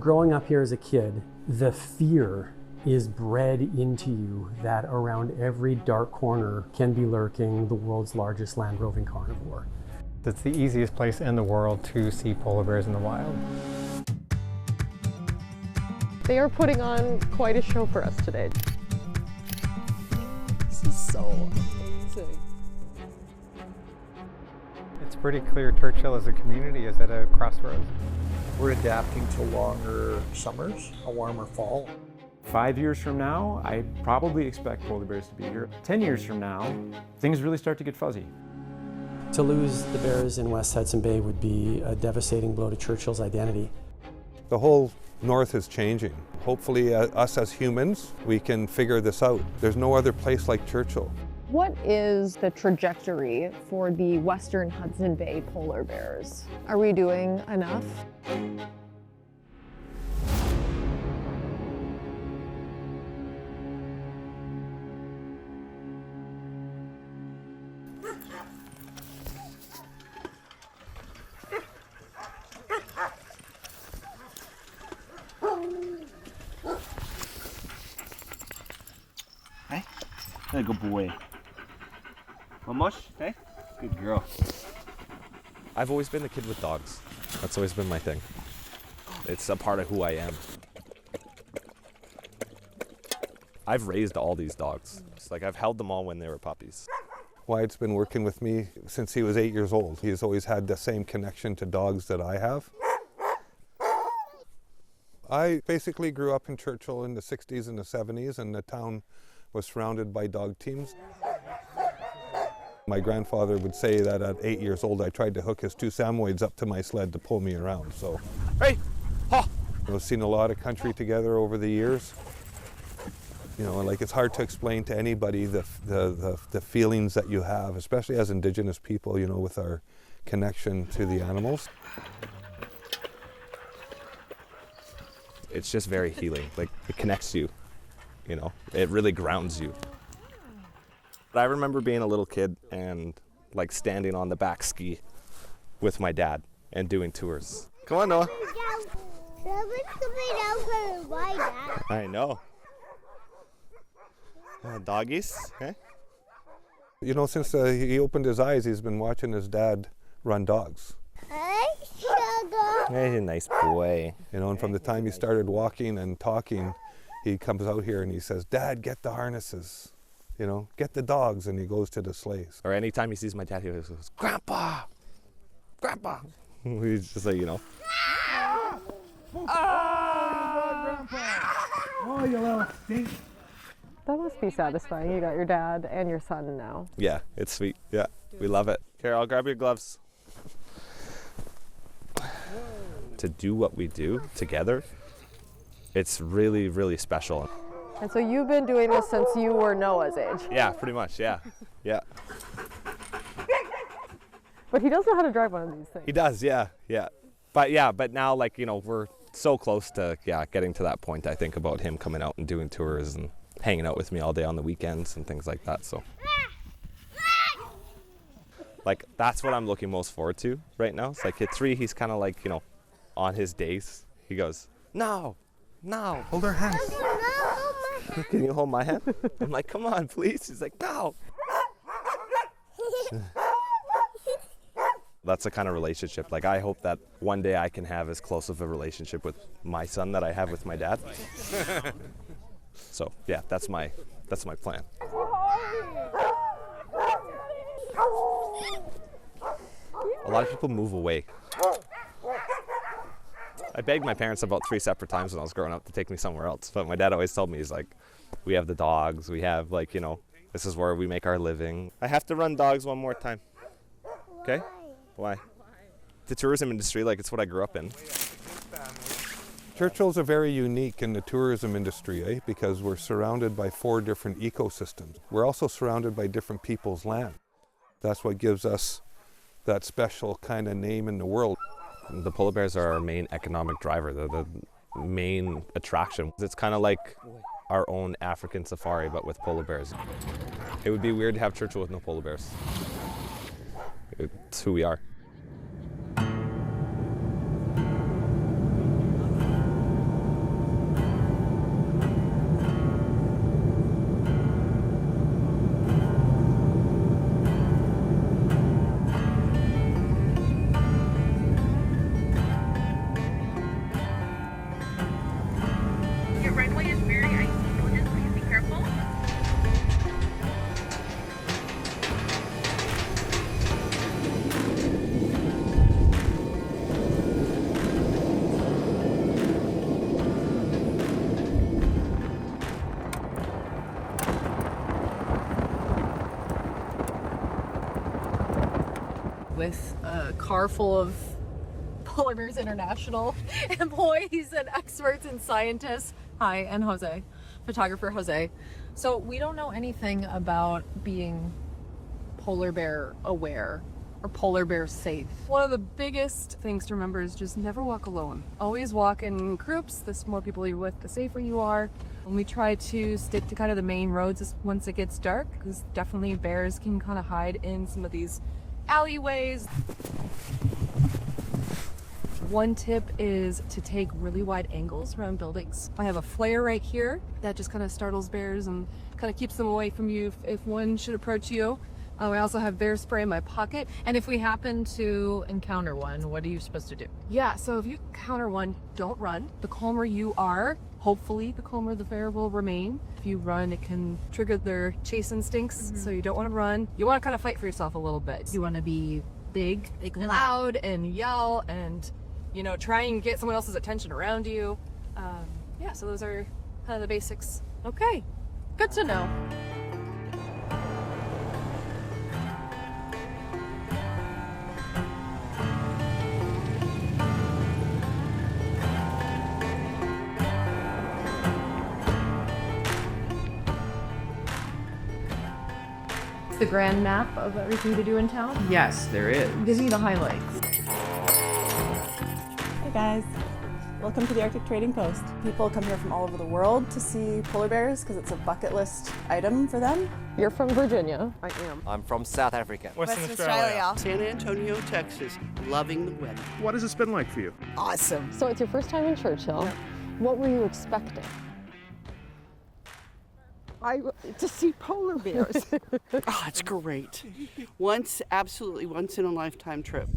Growing up here as a kid, the fear is bred into you that around every dark corner can be lurking the world's largest land-roving carnivore. It's the easiest place in the world to see polar bears in the wild. They are putting on quite a show for us today. This is so amazing. It's pretty clear Churchill as a community is at a crossroads. We're adapting to longer summers, a warmer fall. 5 years from now, I probably expect polar bears to be here. 10 years from now, things really start to get fuzzy. To lose the bears in West Hudson Bay would be a devastating blow to Churchill's identity. The whole north is changing. Hopefully, us as humans, we can figure this out. There's no other place like Churchill. What is the trajectory for the Western Hudson Bay polar bears? Are we doing enough? Hey, there, good boy. How much? Hey, good girl. I've always been the kid with dogs. That's always been my thing. It's a part of who I am. I've raised all these dogs. It's like I've held them all when they were puppies. Wyatt's been working with me since he was 8 years old. He's always had the same connection to dogs that I have. I basically grew up in Churchill in the 60s and the 70s, and the town was surrounded by dog teams. My grandfather would say that at 8 years old, I tried to hook his 2 Samoyeds up to my sled to pull me around. So, Hey! Ha! I've seen a lot of country together over the years. You know, like it's hard to explain to anybody the feelings that you have, especially as Indigenous people, you know, with our connection to the animals. It's just very healing. Like, it connects you, you know? It really grounds you. But I remember being a little kid and like standing on the back ski with my dad and doing tours. Come on, Noah. I know. Doggies, eh? You know, since he opened his eyes, he's been watching his dad run dogs. He's a nice boy. You know, and from the time he started walking and talking, he comes out here and he says, "Dad, get the harnesses. You know, get the dogs," and he goes to the sleighs. Or anytime he sees my dad, he always goes, "Grandpa! Grandpa!" He's just like, you know. Oh, you little stink. That must be satisfying. You got your dad and your son now. Yeah, it's sweet. Yeah, we love it. Here, I'll grab your gloves. To do what we do together, it's really, really special. And so you've been doing this since you were Noah's age. Yeah, pretty much, yeah. Yeah. But he does know how to drive one of these things. He does, yeah, yeah. But now, like, you know, we're so close to, getting to that point, I think, about him coming out and doing tours and hanging out with me all day on the weekends and things like that, so. Like, that's what I'm looking most forward to right now. It's like at 3, he's kind of like, you know, on his days, he goes, no, Hold our hands. can you hold my hand? I'm like, come on, please. He's like, no. That's the kind of relationship. Like, I hope that one day I can have as close of a relationship with my son that I have with my dad. So, yeah, that's my plan. A lot of people move away. I begged my parents about 3 separate times when I was growing up to take me somewhere else. But my dad always told me, he's like, we have the dogs, we have, like, you know, this is where we make our living. I have to run dogs one more time. Okay? Why? The tourism industry, like, it's what I grew up in. Churchill's are very unique in the tourism industry, because we're surrounded by 4 different ecosystems. We're also surrounded by different people's land. That's what gives us that special kind of name in the world. The polar bears are our main economic driver. They're the main attraction. It's kind of like our own African safari, but with polar bears. It would be weird to have Churchill with no polar bears. It's who we are. with a car full of Polar Bears International employees and experts and scientists. Hi, and Jose, photographer Jose. So we don't know anything about being polar bear aware or polar bear safe. One of the biggest things to remember is just never walk alone. Always walk in groups. The more people you're with, the safer you are. And we try to stick to kind of the main roads once it gets dark, because definitely bears can kind of hide in some of these alleyways. One tip is to take really wide angles around buildings. I have a flare right here that just kind of startles bears and kind of keeps them away from you if one should approach you. I also have bear spray in my pocket. And if we happen to encounter one, what are you supposed to do? Yeah, so if you encounter one, don't run. The calmer you are, hopefully the calmer the bear will remain. If you run, it can trigger their chase instincts, so you don't want to run. You want to kind of fight for yourself a little bit. You want to be big, loud, and yell, and try and get someone else's attention around you. Yeah, so those are kind of the basics. Okay, good to know. The grand map of everything to do in town? Yes, there is. Give me the highlights. Hey guys, welcome to the Arctic Trading Post. People come here from all over the world to see polar bears because it's a bucket list item for them. You're from Virginia. I am. I'm from South Africa. Western Australia. San Antonio, Texas. Loving the weather. What has this been like for you? Awesome. So it's your first time in Churchill. Yep. What were you expecting? To see polar bears. Oh, it's great. Absolutely once in a lifetime trip.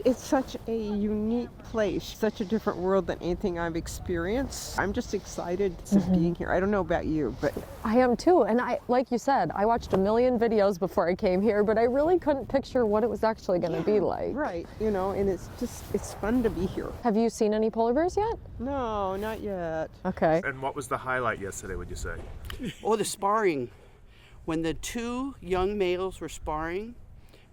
It's such a unique place, such a different world than anything I've experienced. I'm just excited to being here. I don't know about you, but I am too. And like you said, I watched a million videos before I came here, but I really couldn't picture what it was actually going to be like. right, and it's fun to be here. Have you seen any polar bears yet? No, not yet. Okay. And what was the highlight yesterday, would you say? Oh, the sparring. When the two young males were sparring,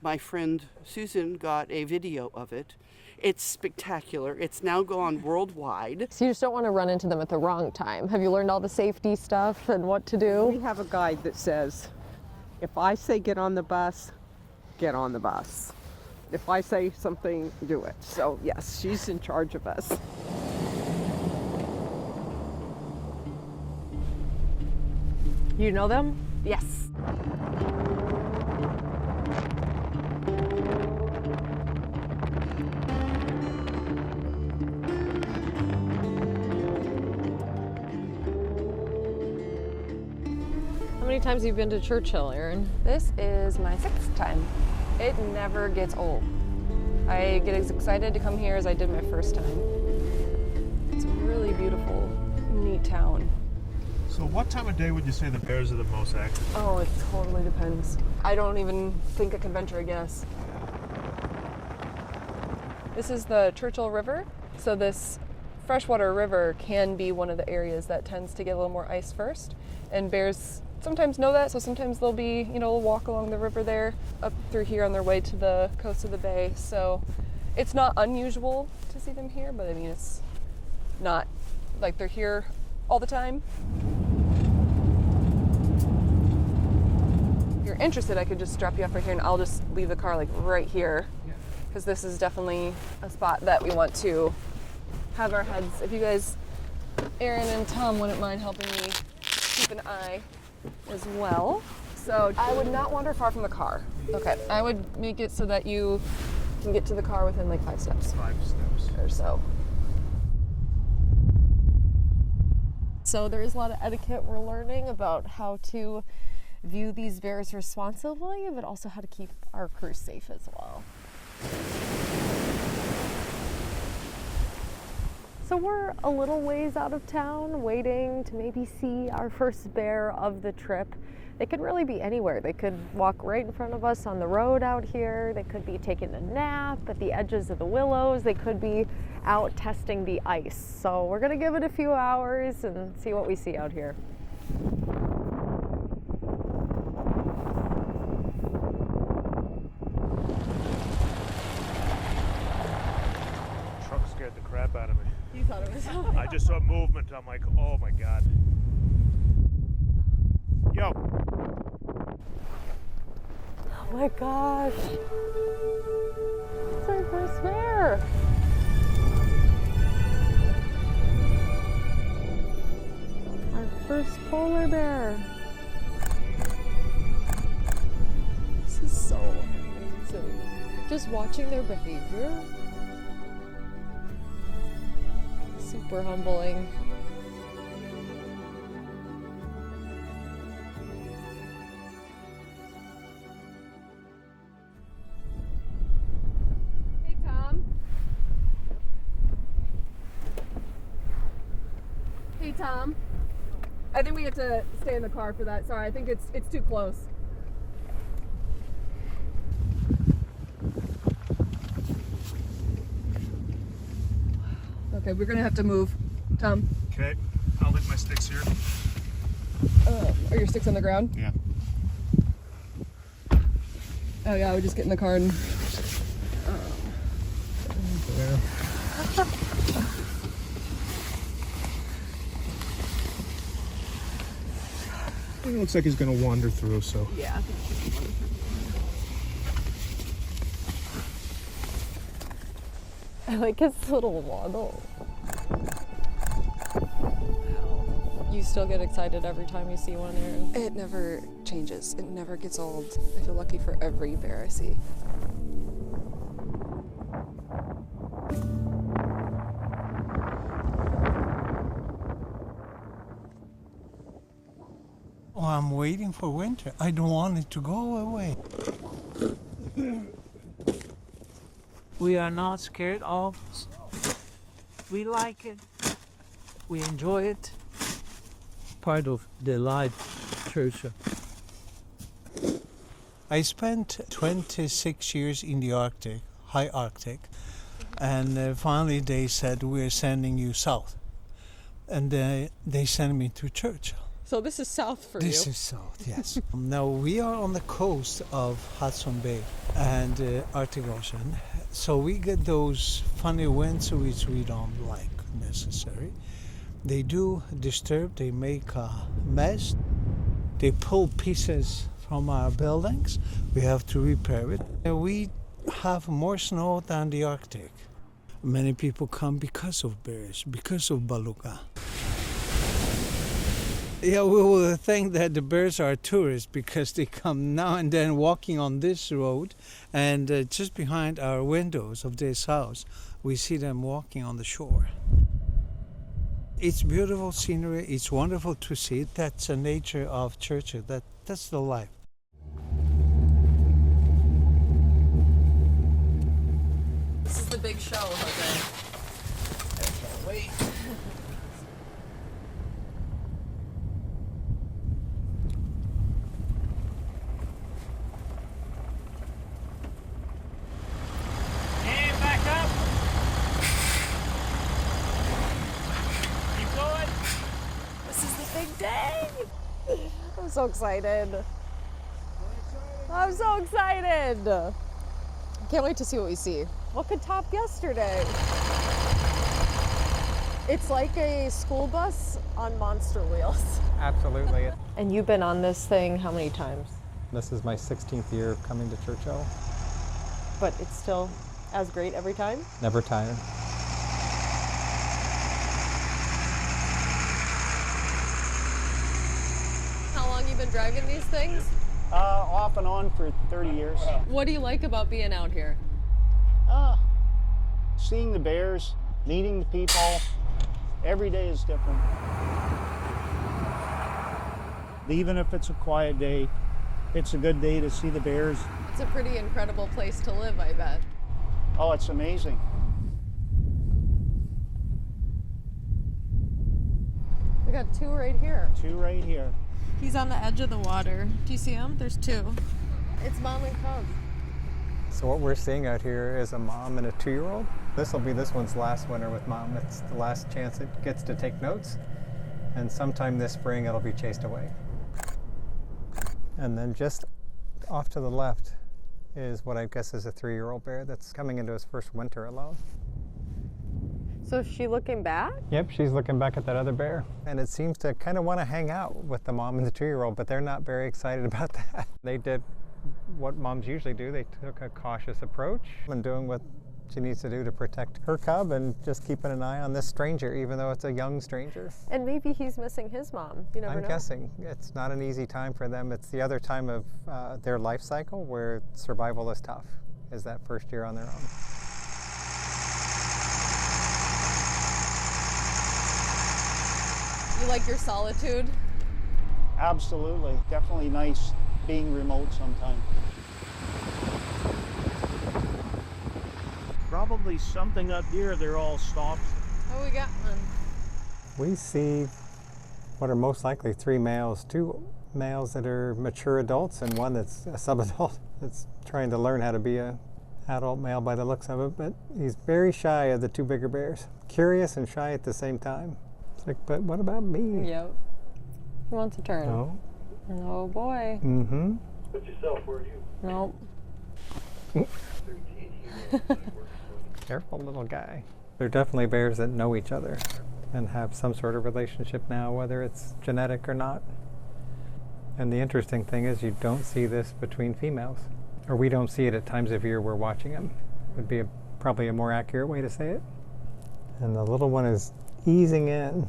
my friend Susan got a video of it. It's spectacular. It's now gone worldwide. So you just don't want to run into them at the wrong time. Have you learned all the safety stuff and what to do? We have a guide that says, if I say get on the bus, get on the bus. If I say something, do it. So yes, she's in charge of us. You know them? Yes. How many times have you been to Churchill, Erin? This is my 6th time. It never gets old. I get as excited to come here as I did my first time. It's a really beautiful, neat town. So what time of day would you say the bears are the most active? Oh, it totally depends. I don't even think I could venture a guess. This is the Churchill River. So this freshwater river can be one of the areas that tends to get a little more ice first. And bears sometimes know that, so sometimes they'll be, walk along the river there, up through here on their way to the coast of the bay. So it's not unusual to see them here, but I mean, it's not like they're here all the time. If you're interested, I could just strap you up right here and I'll just leave the car like right here, because this is definitely a spot that we want to have our heads. If you guys, Erin and Tom, wouldn't mind helping me keep an eye as well. So I would not wander far from the car. Okay, I would make it so that you can get to the car within like 5 steps. 5 steps. Or so. So there is a lot of etiquette we're learning about how to view these bears responsibly, but also how to keep our crew safe as well. So we're a little ways out of town, waiting to maybe see our first bear of the trip. They could really be anywhere. They could walk right in front of us on the road out here. They could be taking a nap at the edges of the willows. They could be out testing the ice. So we're gonna give it a few hours and see what we see out here. scared the crap out of me. You thought it was I just saw movement. I'm like, oh my God. Yo. Oh my gosh. It's our first bear. Our first polar bear. This is so amazing. Just watching their behavior. Super humbling. Hey, Tom. Hey, Tom. I think we have to stay in the car for that. Sorry, I think it's too close. Okay, we're gonna have to move, Tom. Okay, I'll leave my sticks here. Are your sticks on the ground? Yeah. Oh yeah, I would just get in the car and. It looks like he's gonna wander through, so. Yeah. I like his little waddle. You still get excited every time you see one, Erin? It never changes. It never gets old. I feel lucky for every bear I see. Oh, I'm waiting for winter. I don't want it to go away. We are not scared of. We like it. We enjoy it. Part of the life, Churchill. I spent 26 years in the Arctic, high Arctic, and finally they said, we're sending you south. And they sent me to Churchill. So this is south for you? This is south, yes. Now we are on the coast of Hudson Bay and Arctic Ocean. So we get those funny winds which we don't like necessary. They do disturb, they make a mess. They pull pieces from our buildings. We have to repair it. We have more snow than the Arctic. Many people come because of bears, because of beluga. Yeah, we will think that the bears are tourists because they come now and then walking on this road, and just behind our windows of this house, we see them walking on the shore. It's beautiful scenery, it's wonderful to see. That's the nature of Churchill, that's the life. This is the big show, Jose. I can't wait. And back up. Keep going. This is the big day! I'm so excited. I'm so excited! Can't wait to see what we see. What could top yesterday? It's like a school bus on monster wheels. Absolutely. And you've been on this thing how many times? This is my 16th year of coming to Churchill. But it's still as great every time? Never tired. How long you been driving these things? Off and on for 30 years. What do you like about being out here? Seeing the bears, meeting the people, every day is different. Even if it's a quiet day, it's a good day to see the bears. It's a pretty incredible place to live, I bet. Oh, it's amazing. We got two right here. Two right here. He's on the edge of the water. Do you see him? There's two. It's mom and cub. So what we're seeing out here is a mom and a 2-year-old. This will be this one's last winter with mom. It's the last chance it gets to take notes. And sometime this spring it'll be chased away. And then just off to the left is what I guess is a 3-year-old bear that's coming into his first winter alone. So is she looking back? Yep, she's looking back at that other bear. And it seems to kind of want to hang out with the mom and the 2-year-old, but they're not very excited about that. They did what moms usually do. They took a cautious approach and doing what she needs to do to protect her cub and just keeping an eye on this stranger, even though it's a young stranger. And maybe he's missing his mom. You never know. I'm guessing. It's not an easy time for them. It's the other time of their life cycle where survival is tough, is that first year on their own. You like your solitude? Absolutely. Definitely nice being remote sometimes. Probably something up here, they're all stopped. Oh, we got one. We see what are most likely 3 males, 2 males that are mature adults and one that's a sub-adult that's trying to learn how to be an adult male by the looks of it, but he's very shy of the 2 bigger bears. Curious and shy at the same time. It's like, but what about me? Yep. Who wants a turn? No. Oh boy. Mm-hmm. Put yourself, where are you? Nope. Careful little guy. They're definitely bears that know each other and have some sort of relationship now, whether it's genetic or not. And the interesting thing is you don't see this between females, or we don't see it at times of year we're watching them, would be probably a more accurate way to say it. And the little one is easing in.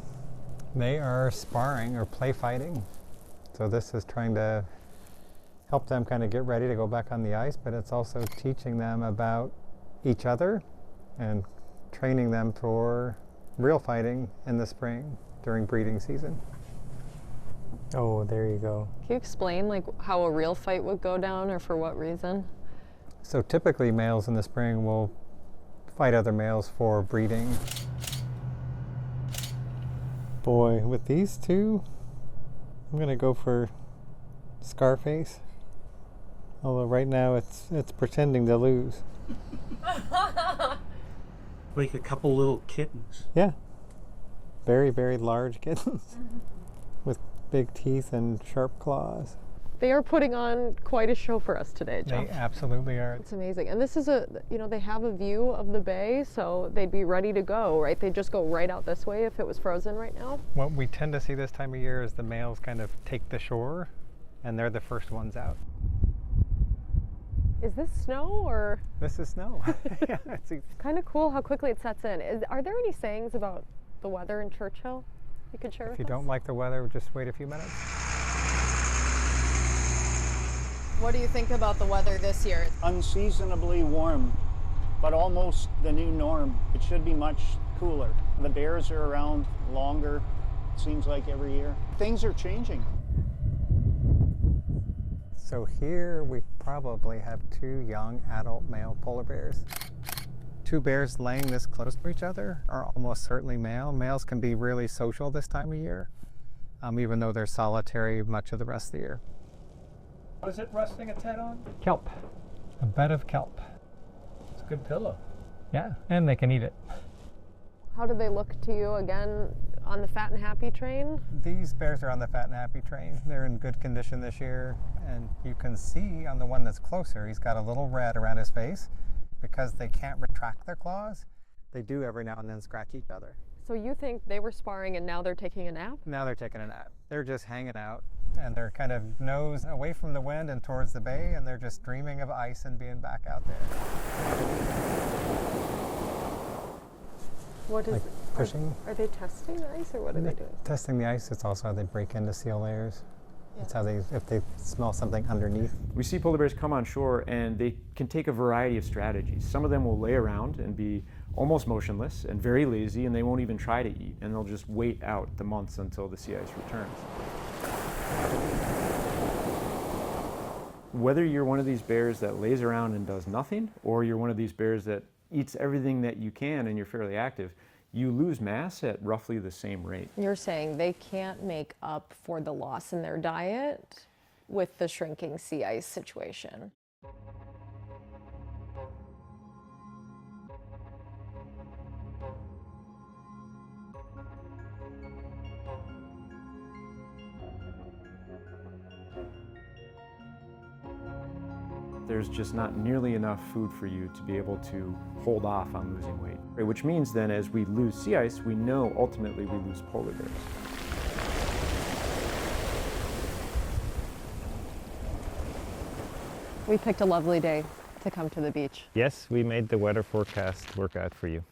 They are sparring or play fighting. So this is trying to help them kind of get ready to go back on the ice, but it's also teaching them about each other and training them for real fighting in the spring during breeding season. Oh, there you go. Can you explain like how a real fight would go down or for what reason? So typically males in the spring will fight other males for breeding. Boy, with these 2, I'm gonna go for Scarface. Although right now it's pretending to lose. Like a couple little kittens. Yeah. Very, very large kittens with big teeth and sharp claws. They are putting on quite a show for us today, Jeff. They absolutely are. It's amazing. And this is they have a view of the bay, so they'd be ready to go, right? They'd just go right out this way if it was frozen right now. What we tend to see this time of year is the males kind of take the shore and they're the first ones out. Is this snow or? This is snow. Yeah, it's kind of cool how quickly it sets in. Are there any sayings about the weather in Churchill you could share with us? If you don't like the weather, just wait a few minutes. What do you think about the weather this year? Unseasonably warm, but almost the new norm. It should be much cooler. The bears are around longer, it seems like every year. Things are changing. So here we probably have 2 young adult male polar bears. 2 bears laying this close to each other are almost certainly male. Males can be really social this time of year, even though they're solitary much of the rest of the year. What is it resting its head on? Kelp, a bed of kelp. It's a good pillow. Yeah, and they can eat it. How do they look to you again on the Fat and Happy train? These bears are on the Fat and Happy train. They're in good condition this year, and you can see on the one that's closer, he's got a little red around his face. Because they can't retract their claws, they do every now and then scratch each other. So you think they were sparring and now they're taking a nap? Now they're taking a nap. They're just hanging out, and they're kind of nose away from the wind and towards the bay, and they're just dreaming of ice and being back out there. What is like pushing? Are they testing the ice or what are they doing? Testing the ice. It's also how they break into seal layers. That's how if they smell something underneath. We see polar bears come on shore and they can take a variety of strategies. Some of them will lay around and be almost motionless and very lazy, and they won't even try to eat, and they'll just wait out the months until the sea ice returns. Whether you're one of these bears that lays around and does nothing, or you're one of these bears that eats everything that you can and you're fairly active, you lose mass at roughly the same rate. You're saying they can't make up for the loss in their diet with the shrinking sea ice situation. there's just not nearly enough food for you to be able to hold off on losing weight. Right, which means then as we lose sea ice, we know ultimately we lose polar bears. We picked a lovely day to come to the beach. Yes, we made the weather forecast work out for you.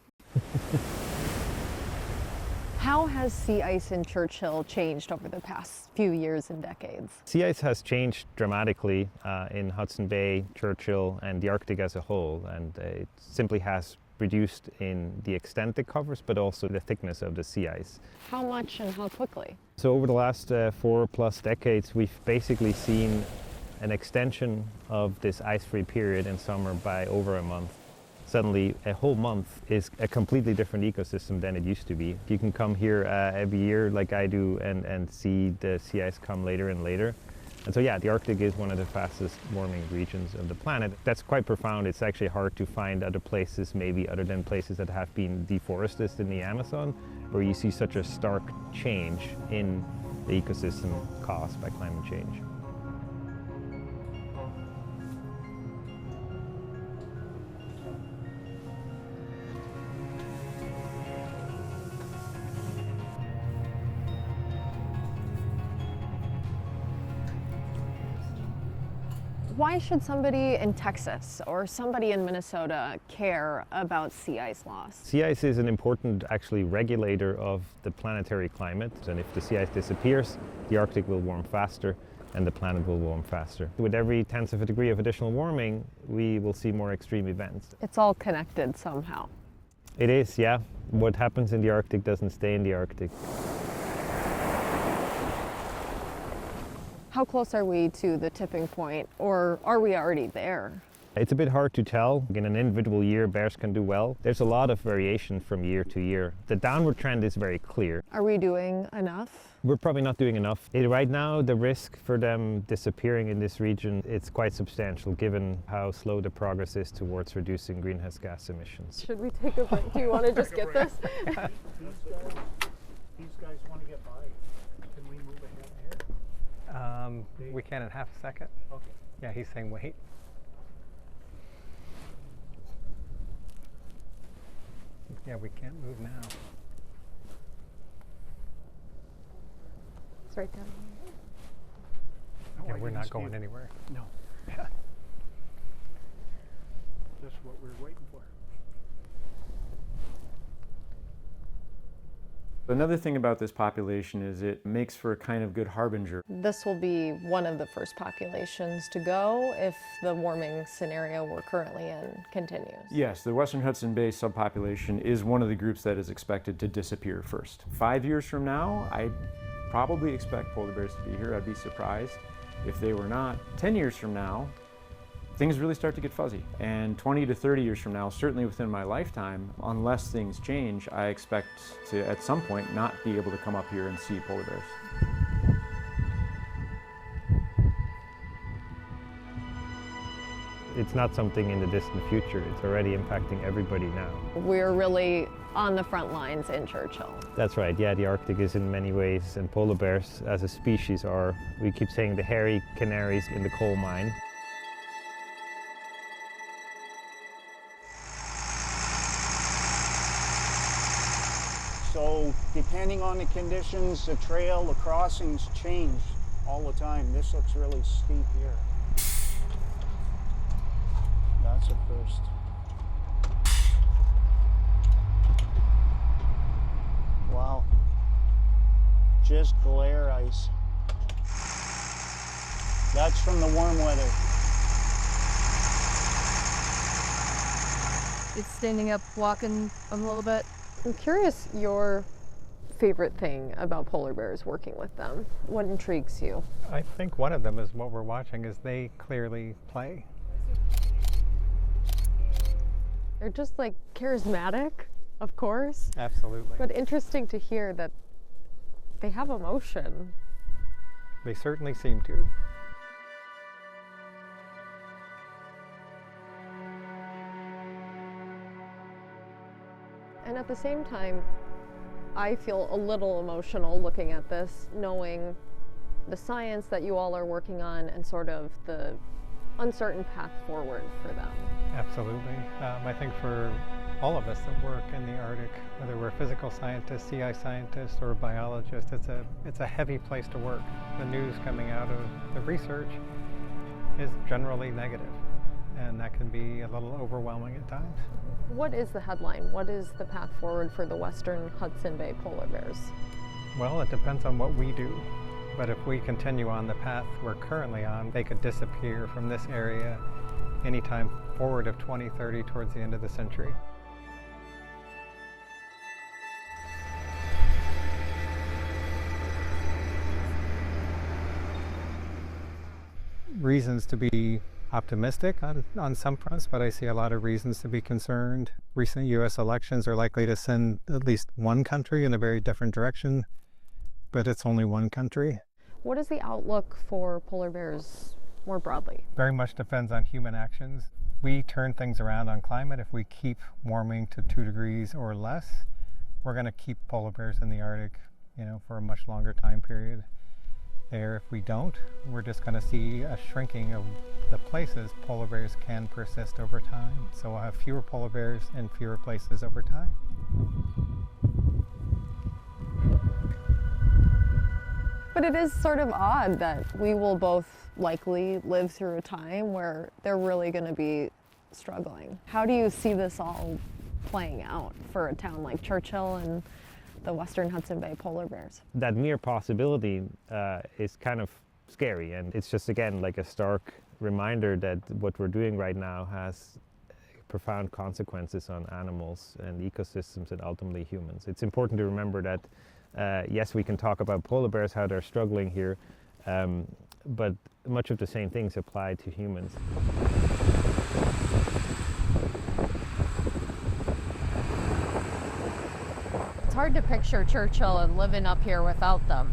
How has sea ice in Churchill changed over the past few years and decades? Sea ice has changed dramatically in Hudson Bay, Churchill, and the Arctic as a whole, and it simply has reduced in the extent it covers, but also the thickness of the sea ice. How much and how quickly? So over the last 4+ decades, we've basically seen an extension of this ice-free period in summer by over a month. Suddenly, a whole month is a completely different ecosystem than it used to be. You can come here every year like I do and see the sea ice come later and later. And so yeah, the Arctic is one of the fastest warming regions of the planet. That's quite profound. It's actually hard to find other places, maybe other than places that have been deforested in the Amazon, where you see such a stark change in the ecosystem caused by climate change. Why should somebody in Texas or somebody in Minnesota care about sea ice loss? Sea ice is an important, actually, regulator of the planetary climate. And if the sea ice disappears, the Arctic will warm faster and the planet will warm faster. With every 1/10 of a degree of additional warming, we will see more extreme events. It's all connected somehow. It is, yeah. What happens in the Arctic doesn't stay in the Arctic. How close are we to the tipping point, or are we already there? It's a bit hard to tell. In an individual year, bears can do well. There's a lot of variation from year to year. The downward trend is very clear. Are we doing enough? We're probably not doing enough. Right now, the risk for them disappearing in this region, it's quite substantial given how slow the progress is towards reducing greenhouse gas emissions. Should we take a break? Do you want to just get this? These guys want to get by. Can we move ahead here? We can in half a second. Okay. Yeah, he's saying wait. Yeah, we can't move now. It's right down here. Yeah, we're not going anywhere. No. Yeah. Just what we're waiting for. Another thing about this population is it makes for a kind of good harbinger. This will be one of the first populations to go if the warming scenario we're currently in continues. Yes, the Western Hudson Bay subpopulation is one of the groups that is expected to disappear first. 5 years from now, I probably expect polar bears to be here. I'd be surprised if they were not. 10 years from now, things really start to get fuzzy. And 20 to 30 years from now, certainly within my lifetime, unless things change, I expect to, at some point, not be able to come up here and see polar bears. It's not something in the distant future. It's already impacting everybody now. We're really on the front lines in Churchill. That's right, yeah, the Arctic is in many ways, and polar bears as a species are, we keep saying, the hairy canaries in the coal mine. So depending on the conditions, the trail, the crossings change all the time. This looks really steep here. That's a first. Wow. Just glare ice. That's from the warm weather. It's standing up, walking a little bit. I'm curious your favorite thing about polar bears working with them. What intrigues you? I think one of them is what we're watching is they clearly play. They're just like charismatic, of course. Absolutely. But interesting to hear that they have emotion. They certainly seem to. And at the same time, I feel a little emotional looking at this, knowing the science that you all are working on and sort of the uncertain path forward for them. Absolutely. I think for all of us that work in the Arctic, whether we're physical scientists, sea ice scientists, or biologists, it's a heavy place to work. The news coming out of the research is generally negative, and that can be a little overwhelming at times. What is the headline? What is the path forward for the Western Hudson Bay polar bears? Well, it depends on what we do. But if we continue on the path we're currently on, they could disappear from this area anytime forward of 2030 towards the end of the century. Reasons to be optimistic on some fronts, but I see a lot of reasons to be concerned. Recent U.S. elections are likely to send at least one country in a very different direction, but it's only one country. What is the outlook for polar bears more broadly? Very much depends on human actions. We turn things around on climate. If we keep warming to 2 degrees or less, we're going to keep polar bears in the Arctic, for a much longer time period there. If we don't, we're just going to see a shrinking of the places polar bears can persist over time. So we'll have fewer polar bears in fewer places over time. But it is sort of odd that we will both likely live through a time where they're really going to be struggling. How do you see this all playing out for a town like Churchill and the Western Hudson Bay polar bears? That mere possibility is kind of scary, and it's just, again, like a stark reminder that what we're doing right now has profound consequences on animals and ecosystems and ultimately humans. It's important to remember that yes, we can talk about polar bears, how they're struggling here, but much of the same things apply to humans. It's hard to picture Churchill and living up here without them.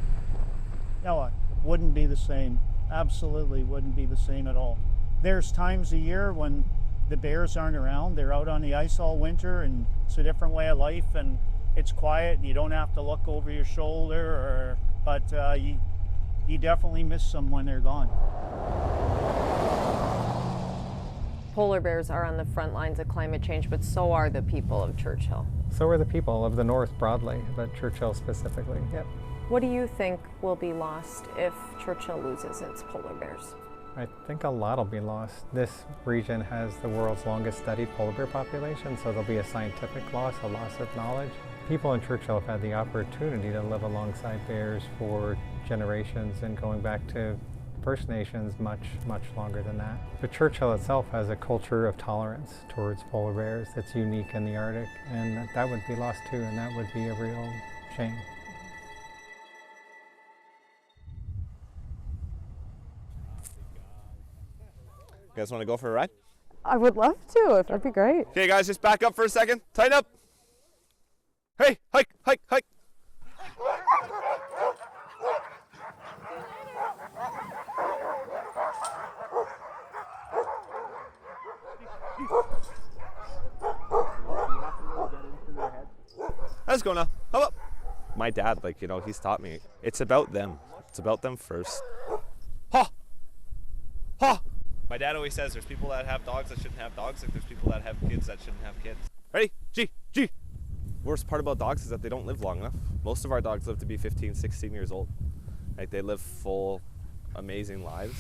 No, it wouldn't be the same. Absolutely wouldn't be the same at all. There's times a year when the bears aren't around. They're out on the ice all winter, and it's a different way of life, and it's quiet, and you don't have to look over your shoulder, but you definitely miss them when they're gone. Polar bears are on the front lines of climate change, but so are the people of Churchill. So are the people of the North broadly, but Churchill specifically. Yep. What do you think will be lost if Churchill loses its polar bears? I think a lot will be lost. This region has the world's longest studied polar bear population, so there'll be a scientific loss, a loss of knowledge. People in Churchill have had the opportunity to live alongside bears for generations, and going back to First Nations much, much longer than that. But Churchill itself has a culture of tolerance towards polar bears that's unique in the Arctic, and that would be lost too, and that would be a real shame. You guys want to go for a ride? I would love to. That'd be great. Okay, guys, just back up for a second. Tighten up. Hey, hike, hike, hike. Let's go now. Hop up. My dad, he's taught me. It's about them. It's about them first. Ha! Ha! My dad always says there's people that have dogs that shouldn't have dogs, like there's people that have kids that shouldn't have kids. Ready? G! G! Worst part about dogs is that they don't live long enough. Most of our dogs live to be 15, 16 years old. Like, they live full, amazing lives.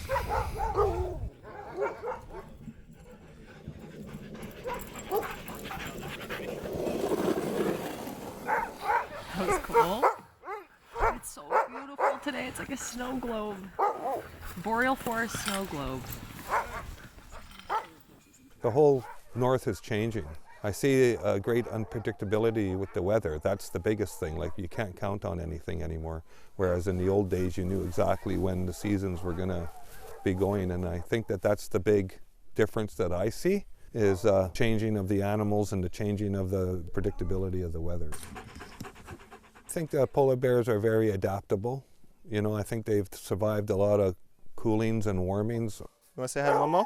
That was cool. It's so beautiful today. It's like a snow globe. Boreal forest snow globe. The whole north is changing. I see a great unpredictability with the weather. That's the biggest thing. Like, you can't count on anything anymore. Whereas in the old days, you knew exactly when the seasons were going to be going. And I think that that's the big difference that I see, is changing of the animals and the changing of the predictability of the weather. I think the polar bears are very adaptable. I think they've survived a lot of coolings and warmings. You want to say hi to Momo?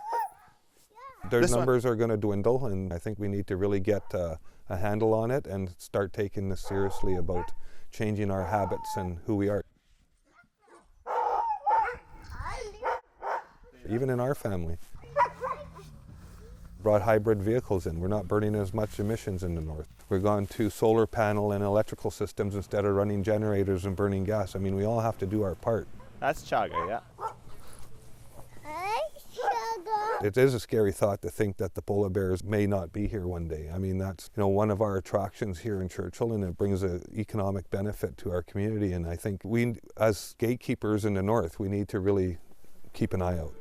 Their numbers are going to dwindle, and I think we need to really get a handle on it and start taking this seriously about changing our habits and who we are. Even in our family, Brought hybrid vehicles in. We're not burning as much emissions in the north. We've gone to solar panel and electrical systems instead of running generators and burning gas. I mean, we all have to do our part. That's Chaga, yeah. It is a scary thought to think that the polar bears may not be here one day. I mean, that's one of our attractions here in Churchill, and it brings an economic benefit to our community. And I think we, as gatekeepers in the north, we need to really keep an eye out.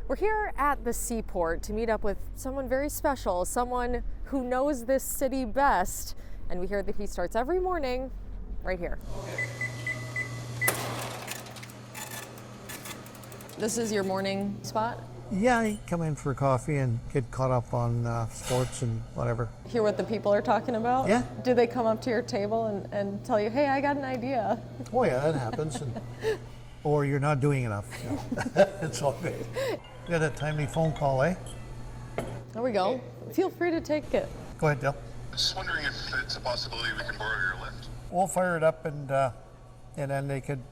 We're here at the seaport to meet up with someone very special, someone who knows this city best, and we hear that he starts every morning right here. This is your morning spot? Yeah, I come in for coffee and get caught up on sports and whatever. Hear what the people are talking about? Yeah. Do they come up to your table and tell you, hey, I got an idea? Oh yeah, that happens. Or you're not doing enough. It's all good. You got a timely phone call, eh? There we go. Feel free to take it. Go ahead, Dale. Just wondering if it's a possibility we can borrow your lift. We'll fire it up and then they could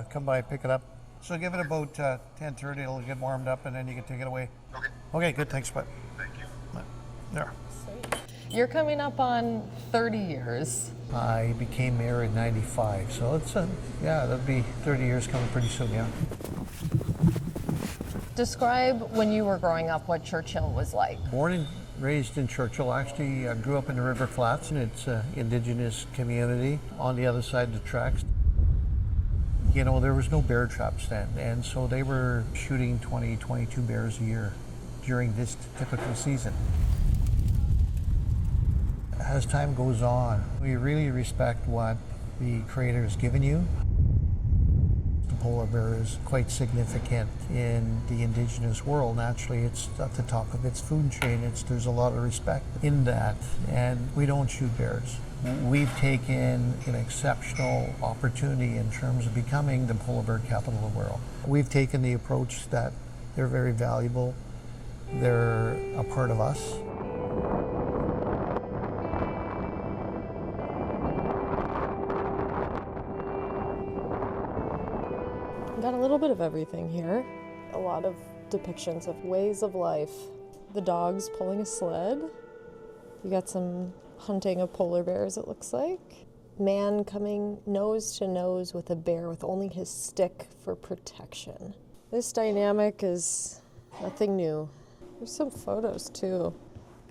come by and pick it up. So give it about 10:30, it'll get warmed up and then you can take it away. Okay. Okay, good, thanks, bud. Thank you. There. You're coming up on 30 years. I became mayor in 95, so it's that'll be 30 years coming pretty soon, yeah. Describe when you were growing up what Churchill was like. Born and raised in Churchill, actually grew up in the River Flats, and it's an indigenous community on the other side of the tracks. You know, there was no bear traps then, and so they were shooting 20, 22 bears a year during this typical season. As time goes on, we really respect what the Creator has given you. The polar bear is quite significant in the indigenous world. Naturally, it's at the top of its food chain. There's a lot of respect in that, and we don't shoot bears. We've taken an exceptional opportunity in terms of becoming the polar bear capital of the world. We've taken the approach that they're very valuable. They're a part of us. Got a little bit of everything here. A lot of depictions of ways of life. The dogs pulling a sled. You got some hunting of polar bears, it looks like. Man coming nose to nose with a bear with only his stick for protection. This dynamic is nothing new. There's some photos too.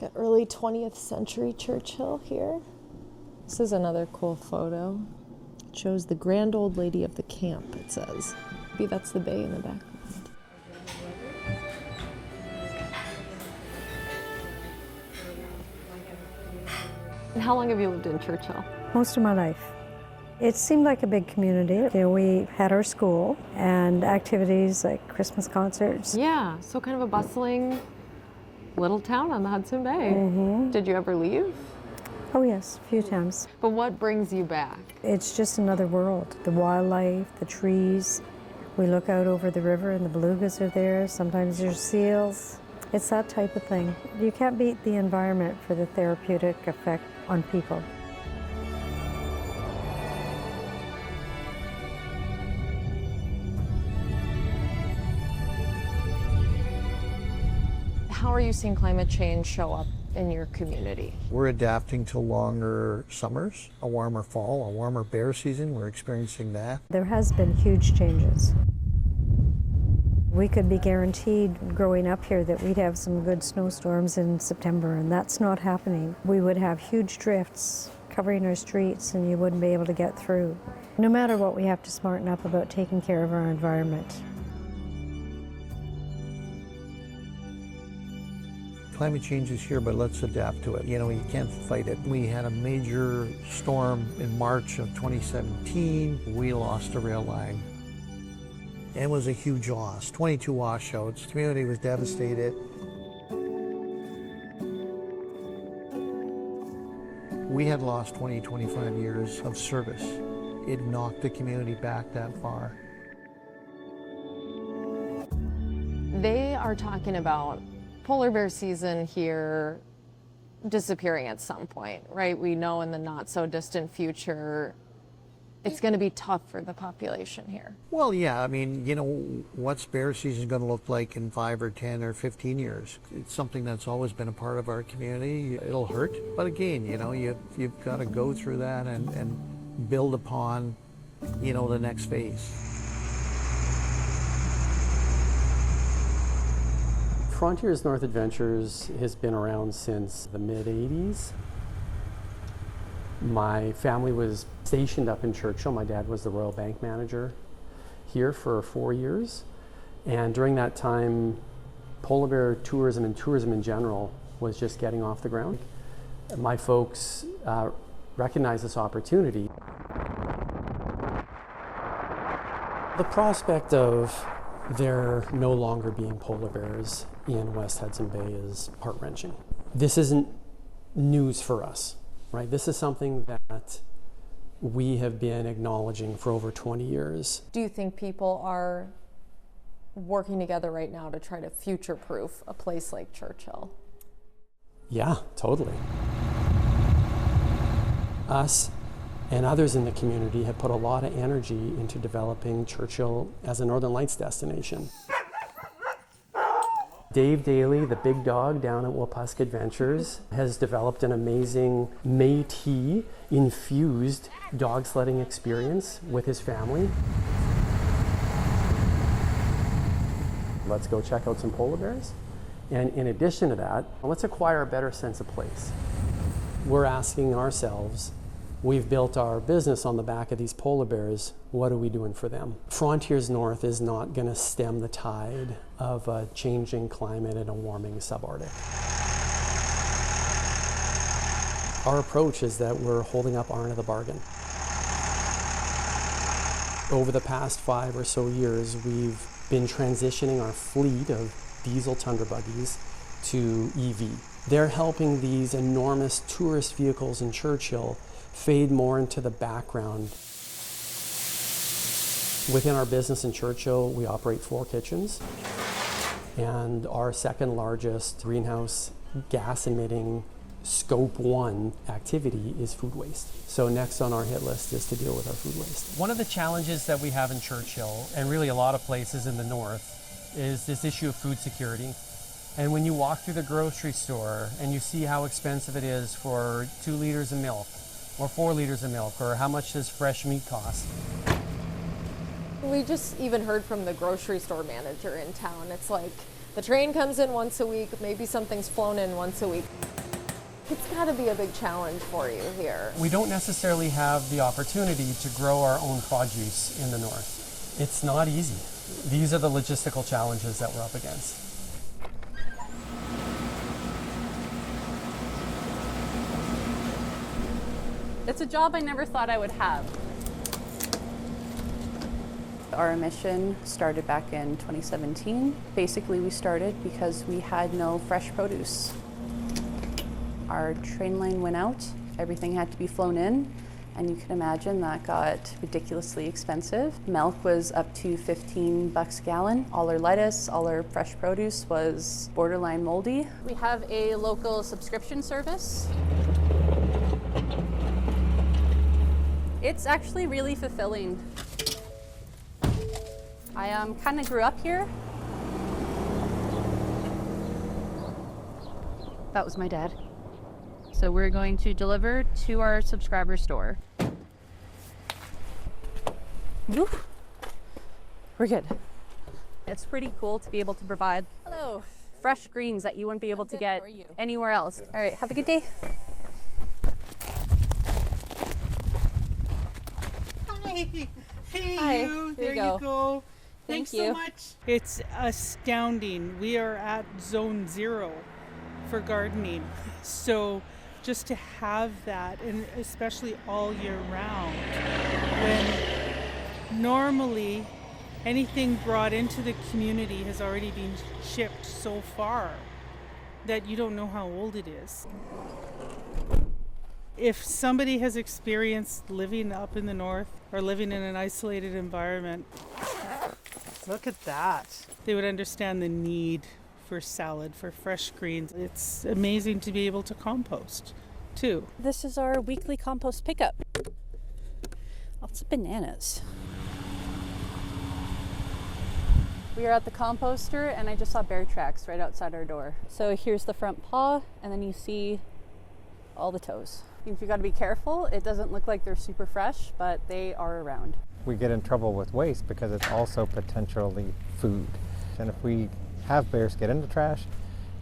Got early 20th century Churchill here. This is another cool photo. It shows the grand old lady of the camp, it says. Maybe that's the bay in the background. And how long have you lived in Churchill? Most of my life. It seemed like a big community. You know, we had our school and activities like Christmas concerts. Yeah, so kind of a bustling little town on the Hudson Bay. Mm-hmm. Did you ever leave? Oh yes, a few times. But what brings you back? It's just another world. The wildlife, the trees. We look out over the river and the belugas are there. Sometimes there's seals. It's that type of thing. You can't beat the environment for the therapeutic effect on people. How are you seeing climate change show up in your community? We're adapting to longer summers, a warmer fall, a warmer bear season. We're experiencing that. There has been huge changes. We could be guaranteed growing up here that we'd have some good snowstorms in September, and that's not happening. We would have huge drifts covering our streets and you wouldn't be able to get through. No matter what, we have to smarten up about taking care of our environment. Climate change is here, but let's adapt to it. You know, you can't fight it. We had a major storm in March of 2017. We lost a rail line. It was a huge loss, 22 washouts. The community was devastated. We had lost 20, 25 years of service. It knocked the community back that far. They are talking about polar bear season here disappearing at some point, right? We know in the not so distant future it's going to be tough for the population here. Well, yeah, I mean, you know, what's bear season going to look like in 5 or 10 or 15 years? It's something that's always been a part of our community. It'll hurt, but again, you know, you've got to go through that and build upon, you know, the next phase. Frontiers North Adventures has been around since the mid-'80s. My family was stationed up in Churchill. My dad was the Royal Bank manager here for 4 years. And during that time, polar bear tourism and tourism in general was just getting off the ground. My folks recognized this opportunity. The prospect of there no longer being polar bears in West Hudson Bay is heart-wrenching. This isn't news for us. Right, this is something that we have been acknowledging for over 20 years. Do you think people are working together right now to try to future-proof a place like Churchill? Yeah, totally. Us and others in the community have put a lot of energy into developing Churchill as a Northern Lights destination. Dave Daly, the big dog down at Wapusk Adventures, has developed an amazing Métis-infused dog sledding experience with his family. Let's go check out some polar bears. And in addition to that, let's acquire a better sense of place. We're asking ourselves, we've built our business on the back of these polar bears. What are we doing for them? Frontiers North is not going to stem the tide of a changing climate and a warming subarctic. Our approach is that we're holding up our end of the bargain. Over the past 5 or so years, we've been transitioning our fleet of diesel Tundra buggies to EV. They're helping these enormous tourist vehicles in Churchill fade more into the background. Within our business in Churchill, we operate 4 kitchens, and our second largest greenhouse gas emitting Scope 1 activity is food waste. So next on our hit list is to deal with our food waste. One of the challenges that we have in Churchill, and really a lot of places in the north, is this issue of food security. And when you walk through the grocery store and you see how expensive it is for 2 liters of milk, or 4 liters of milk, or how much does fresh meat cost? We just even heard from the grocery store manager in town. It's like the train comes in once a week, maybe something's flown in once a week. It's got to be a big challenge for you here. We don't necessarily have the opportunity to grow our own produce in the north. It's not easy. These are the logistical challenges that we're up against. It's a job I never thought I would have. Our mission started back in 2017. Basically, we started because we had no fresh produce. Our train line went out, everything had to be flown in, and you can imagine that got ridiculously expensive. Milk was up to $15 a gallon. All our lettuce, all our fresh produce was borderline moldy. We have a local subscription service. It's actually really fulfilling. I kind of grew up here. That was my dad. So we're going to deliver to our subscriber store. Woo. We're good. It's pretty cool to be able to provide fresh greens that you wouldn't be able to get anywhere else. All right, have a good day. Hey, Hi. you. Here There you you go. go. Thank Thanks you. so much. It's astounding. We are at zone 0 for gardening. So just to have that, and especially all year round, when normally anything brought into the community has already been shipped so far that you don't know how old it is. If somebody has experienced living up in the north or living in an isolated environment, look at that. They would understand the need for salad, for fresh greens. It's amazing to be able to compost too. This is our weekly compost pickup. Lots of bananas. We are at the composter and I just saw bear tracks right outside our door. So here's the front paw and then you see all the toes. You've got to be careful. It doesn't look like they're super fresh, but they are around. We get in trouble with waste because it's also potentially food. And if we have bears get into trash,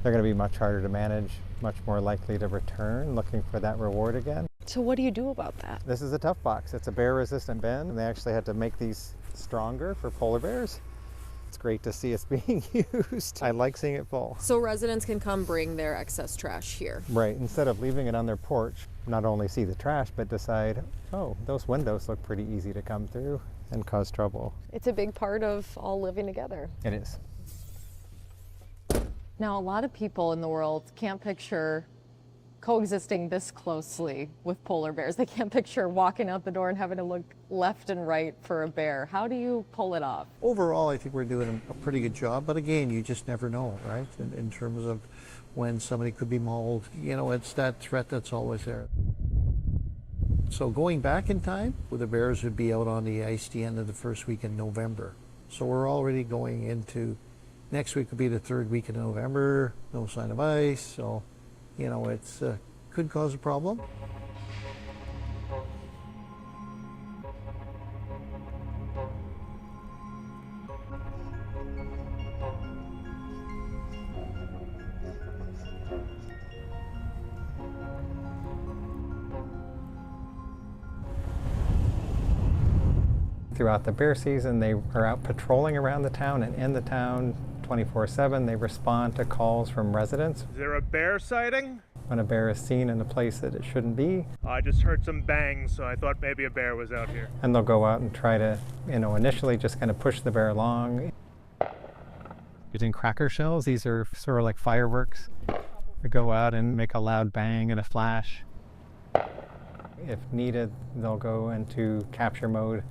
they're going to be much harder to manage, much more likely to return looking for that reward again. So what do you do about that? This is a tough box. It's a bear-resistant bin, and they actually had to make these stronger for polar bears. It's great to see it's being used. I like seeing it full. So residents can come bring their excess trash here. Right, instead of leaving it on their porch, not only see the trash, but decide, oh, those windows look pretty easy to come through and cause trouble. It's a big part of all living together. It is. Now, a lot of people in the world can't picture coexisting this closely with polar bears. They can't picture walking out the door and having to look left and right for a bear. How do you pull it off? Overall, I think we're doing a pretty good job, but again, you just never know, right? In terms of when somebody could be mauled, you know, it's that threat that's always there. So going back in time, the bears would be out on the ice the end of the first week in November. So we're already going into, next week will be the third week in November, no sign of ice, so you know, it's could cause a problem. Throughout the bear season, they are out patrolling around the town and in the town 24/7. They respond to calls from residents. Is there a bear sighting? When a bear is seen in a place that it shouldn't be. I just heard some bangs, so I thought maybe a bear was out here. And they'll go out and try to, initially just kind of push the bear along. Using cracker shells, these are sort of like fireworks. They go out and make a loud bang and a flash. If needed, they'll go into capture mode,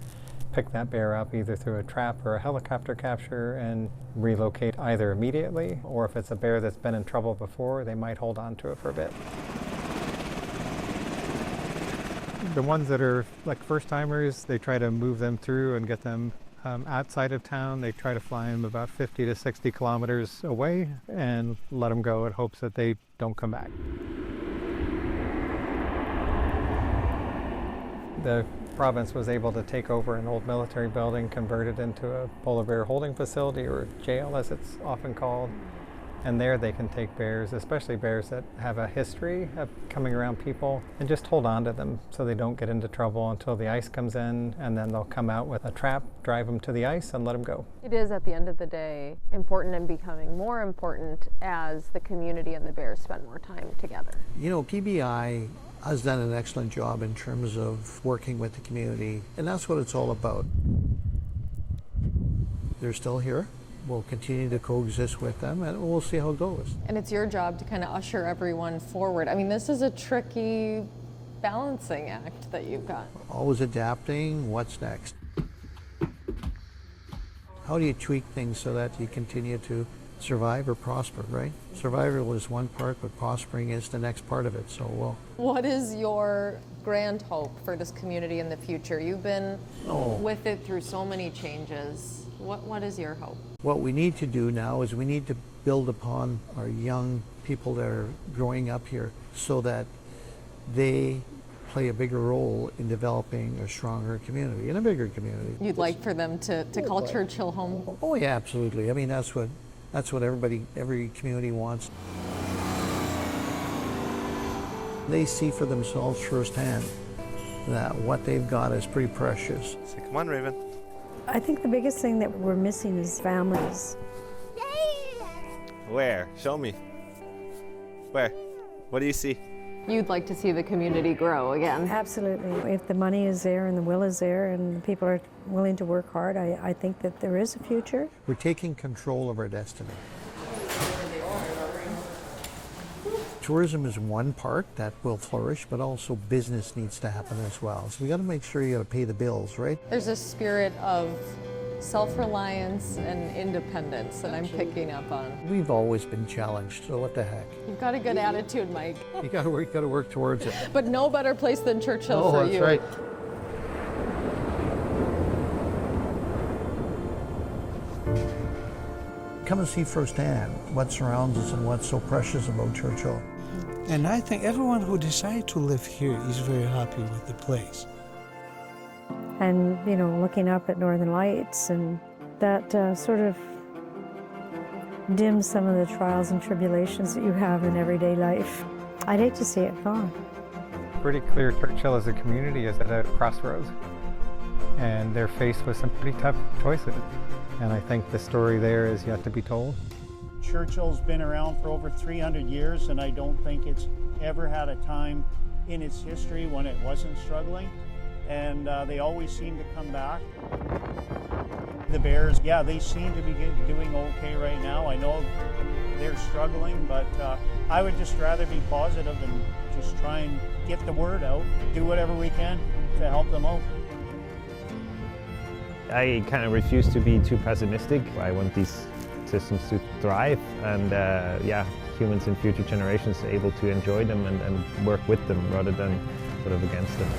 pick that bear up either through a trap or a helicopter capture and relocate either immediately, or if it's a bear that's been in trouble before, they might hold on to it for a bit. The ones that are like first-timers, they try to move them through and get them outside of town. They try to fly them about 50 to 60 kilometers away and let them go in hopes that they don't come back. The province was able to take over an old military building, convert it into a polar bear holding facility, or jail as it's often called. And there they can take bears, especially bears that have a history of coming around people, and just hold on to them so they don't get into trouble until the ice comes in, and then they'll come out with a trap, drive them to the ice, and let them go. It is, at the end of the day, important and becoming more important as the community and the bears spend more time together. You know, PBI has done an excellent job in terms of working with the community, and that's what it's all about. They're still here. We'll continue to coexist with them, and we'll see how it goes. And it's your job to kind of usher everyone forward. I mean, this is a tricky balancing act that you've got. Always adapting. What's next? How do you tweak things so that you continue to survive or prosper, right? Survival is one part, but prospering is the next part of it, so What is your grand hope for this community in the future? You've been with it through so many changes. What is your hope? What we need to do now is we need to build upon our young people that are growing up here so that they play a bigger role in developing a stronger community and a bigger community. You'd like for them to call Churchill home? Oh yeah, absolutely. I mean, that's what every community wants. They see for themselves firsthand that what they've got is pretty precious. So come on, Raven. I think the biggest thing that we're missing is families. Where? Show me. Where? What do you see? You'd like to see the community grow again. Absolutely. If the money is there and the will is there and people are willing to work hard, I think that there is a future. We're taking control of our destiny. Tourism is one part that will flourish, but also business needs to happen as well. So we got to make sure you got to pay the bills, right? There's a spirit of self-reliance and independence that I'm picking up on. We've always been challenged, so what the heck? You've got a good attitude, Mike. You gotta work towards it. But no better place than Churchill Oh, for that's you. right. Come and see firsthand what surrounds us and what's so precious about Churchill. And I think everyone who decides to live here is very happy with the place. And, you know, looking up at Northern Lights, and that sort of dims some of the trials and tribulations that you have in everyday life. I'd hate to see it gone. Pretty clear Churchill as a community is at a crossroads, and they're faced with some pretty tough choices. And I think the story there is yet to be told. Churchill's been around for over 300 years, and I don't think it's ever had a time in its history when it wasn't struggling. And they always seem to come back. The Bears, yeah, they seem to be doing okay right now. I know they're struggling, but I would just rather be positive and just try and get the word out, do whatever we can to help them out. I kind of refuse to be too pessimistic. I want these systems to thrive, and yeah, humans in future generations are able to enjoy them and work with them rather than sort of against them.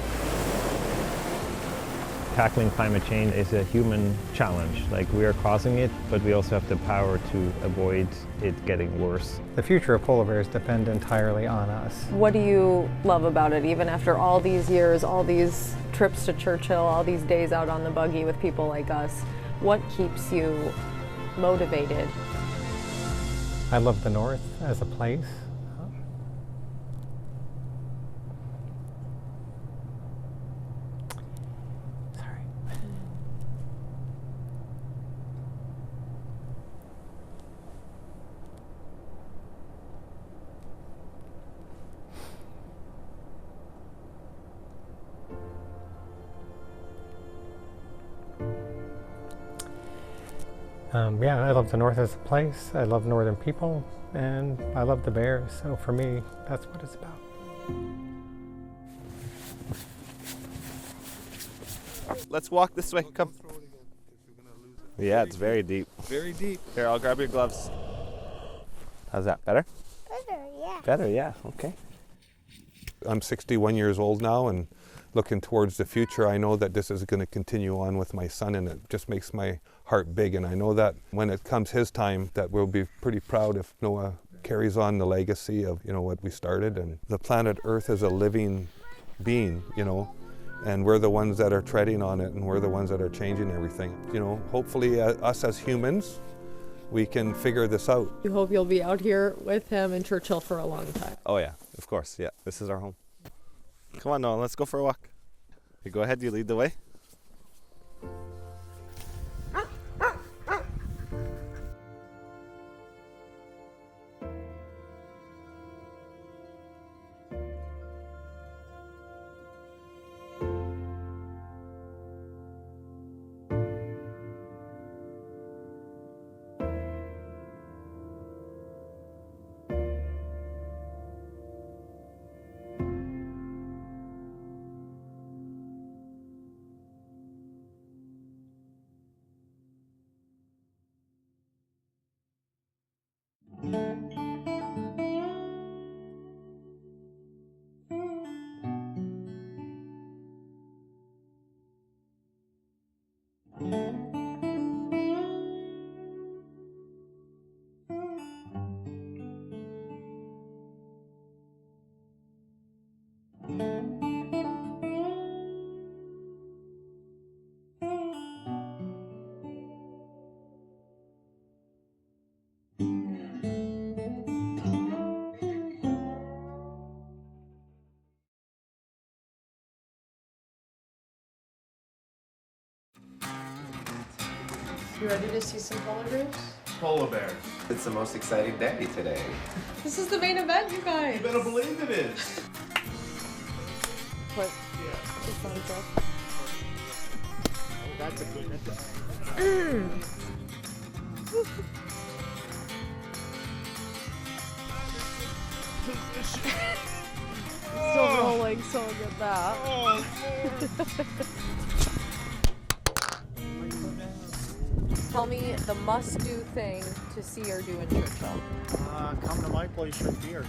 Tackling climate change is a human challenge. Like, we are causing it, but we also have the power to avoid it getting worse. The future of polar bears depend entirely on us. What do you love about it, even after all these years, all these trips to Churchill, all these days out on the buggy with people like us? What keeps you motivated? I love the North as a place. Yeah, I love the North as a place, I love Northern people, and I love the Bears, so for me, that's what it's about. Let's walk this way, come. Yeah, it's very deep. Very deep. Here, I'll grab your gloves. How's that, better? Better, yeah. Better, yeah, okay. I'm 61 years old now, and looking towards the future, I know that this is going to continue on with my son, and it just makes my heart big. And I know that when it comes his time, that we'll be pretty proud if Noah carries on the legacy of, you know, what we started. And the planet Earth is a living being, you know, and we're the ones that are treading on it, and we're the ones that are changing everything. You know, hopefully us as humans, we can figure this out. You hope you'll be out here with him in Churchill for a long time. Oh yeah, of course, yeah. This is our home. Come on, Noah, let's go for a walk. You go ahead, you lead the way. You ready to see some polar bears? Polar bears. It's the most exciting day today. This is the main event, you guys. You better believe it is. What? Just thumbs up. That's a good. Still rolling, so we'll get that. Oh, Lord. Tell me the must-do thing to see or do in Churchill. Come to my place for beer.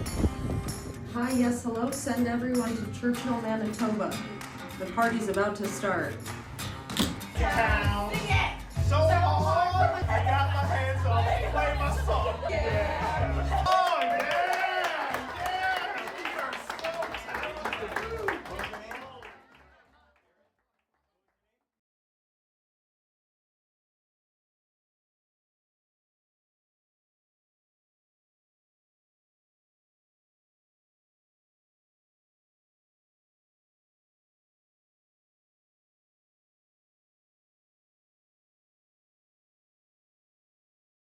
Hi, yes, hello. Send everyone to Churchill, Manitoba. The party's about to start. So hard! I got my hands on it. Play my song. Yeah.